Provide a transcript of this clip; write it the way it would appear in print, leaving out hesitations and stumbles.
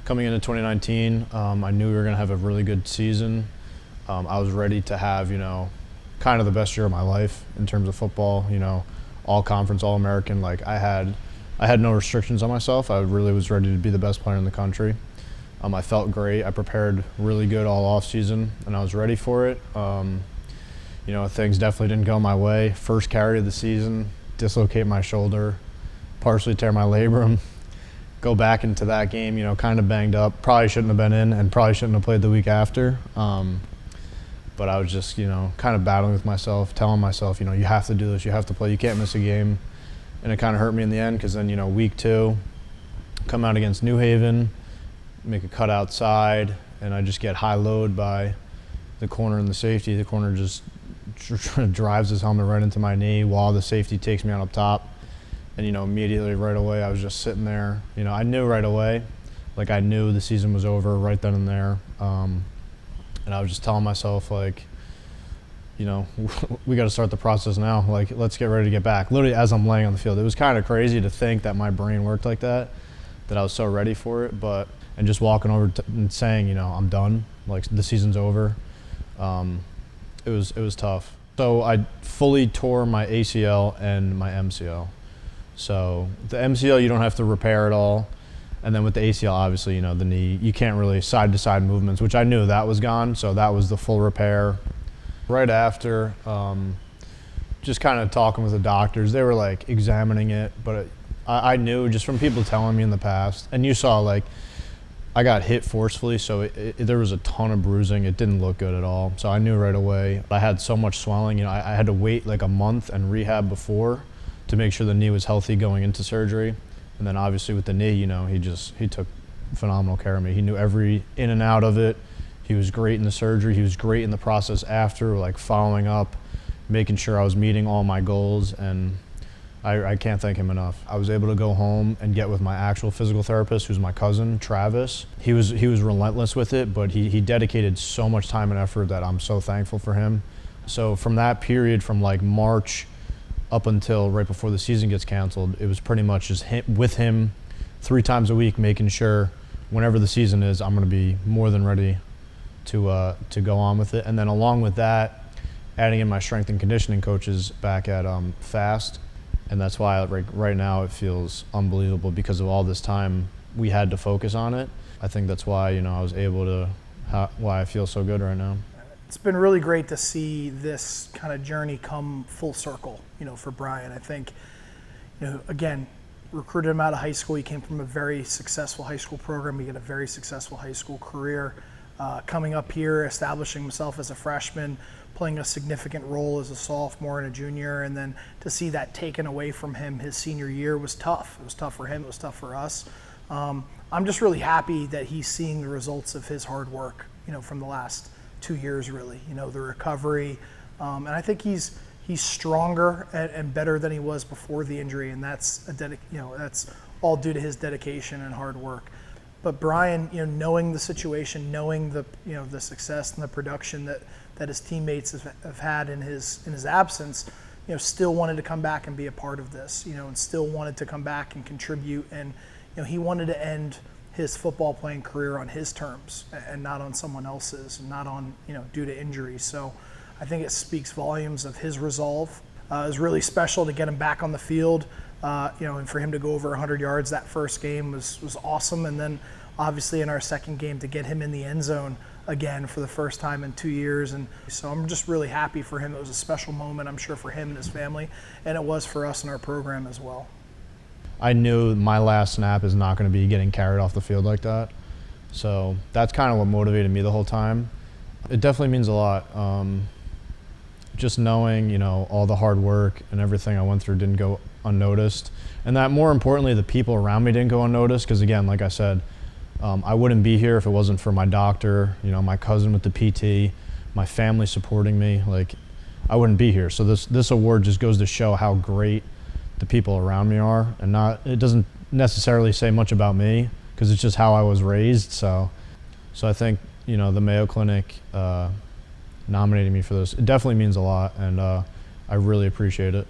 Coming into 2019, I knew we were going to have a really good season. I was ready to have, kind of the best year of my life in terms of football, all conference, all American. Like I had no restrictions on myself. I really was ready to be the best player in the country. I felt great. I prepared really good all off season and I was ready for it. Things definitely didn't go my way. First carry of the season, dislocate my shoulder, partially tear my labrum. Go back into that game, kind of banged up. Probably shouldn't have been in and probably shouldn't have played the week after. But I was just, kind of battling with myself, telling myself, you have to do this, you have to play, you can't miss a game. And it kind of hurt me in the end because then, week 2, come out against New Haven, make a cut outside, and I just get high-low by the corner and the safety. The corner just drives his helmet right into my knee while the safety takes me on up top. And, immediately right away, I was just sitting there. I knew right away, like I knew the season was over right then and there. And I was just telling myself, like, we got to start the process now. Like, let's get ready to get back. Literally as I'm laying on the field. It was kind of crazy to think that my brain worked like that I was so ready for it. And just walking over and saying, I'm done. Like, the season's over. It was tough. So I fully tore my ACL and my MCL. So the MCL you don't have to repair at all, and then with the ACL, obviously, the knee, you can't really side-to-side movements, which I knew that was gone, so that was the full repair. Right after, just kind of talking with the doctors, they were like examining it, but I knew just from people telling me in the past, and you saw like I got hit forcefully, so there was a ton of bruising. It didn't look good at all, so I knew right away. I had so much swelling, I had to wait like a month and rehab before to make sure the knee was healthy going into surgery. And then obviously with the knee, he took phenomenal care of me. He knew every in and out of it. He was great in the surgery. He was great in the process after, like following up, making sure I was meeting all my goals. And I can't thank him enough. I was able to go home and get with my actual physical therapist, who's my cousin, Travis. He was relentless with it, but he dedicated so much time and effort that I'm so thankful for him. So from that period, from like March up until right before the season gets canceled, it was pretty much just with him 3 times a week, making sure whenever the season is, I'm going to be more than ready to go on with it. And then along with that, adding in my strength and conditioning coaches back at FAST. And that's why right now it feels unbelievable because of all this time we had to focus on it. I think that's why, I was able to, why I feel so good right now. It's been really great to see this kind of journey come full circle, for Brian. I think, again, recruited him out of high school. He came from a very successful high school program. He had a very successful high school career. Coming up here, establishing himself as a freshman, playing a significant role as a sophomore and a junior, and then to see that taken away from him his senior year was tough. It was tough for him. It was tough for us. I'm just really happy that he's seeing the results of his hard work, from the last 2 years, really, the recovery. And I think he's stronger and better than he was before the injury, and that's that's all due to his dedication and hard work. But Brian, knowing the situation, knowing the success and the production that his teammates have had in his absence, still wanted to come back and be a part of this, and still wanted to come back and contribute. And he wanted to end his football playing career on his terms and not on someone else's, and not on due to injury. So I think it speaks volumes of his resolve. It was really special to get him back on the field, and for him to go over 100 yards that first game was awesome. And then obviously in our second game to get him in the end zone again for the first time in 2 years. And so I'm just really happy for him. It was a special moment, I'm sure, for him and his family, and it was for us in our program as well. I knew my last snap is not going to be getting carried off the field like that. So that's kind of what motivated me the whole time. It definitely means a lot. Just knowing, all the hard work and everything I went through didn't go unnoticed. And that, more importantly, the people around me didn't go unnoticed. Because again, like I said, I wouldn't be here if it wasn't for my doctor, my cousin with the PT, my family supporting me. Like, I wouldn't be here. So this award just goes to show how great the people around me are, and it doesn't necessarily say much about me because it's just how I was raised. So I think, the Mayo Clinic nominating me for this, it definitely means a lot, and I really appreciate it.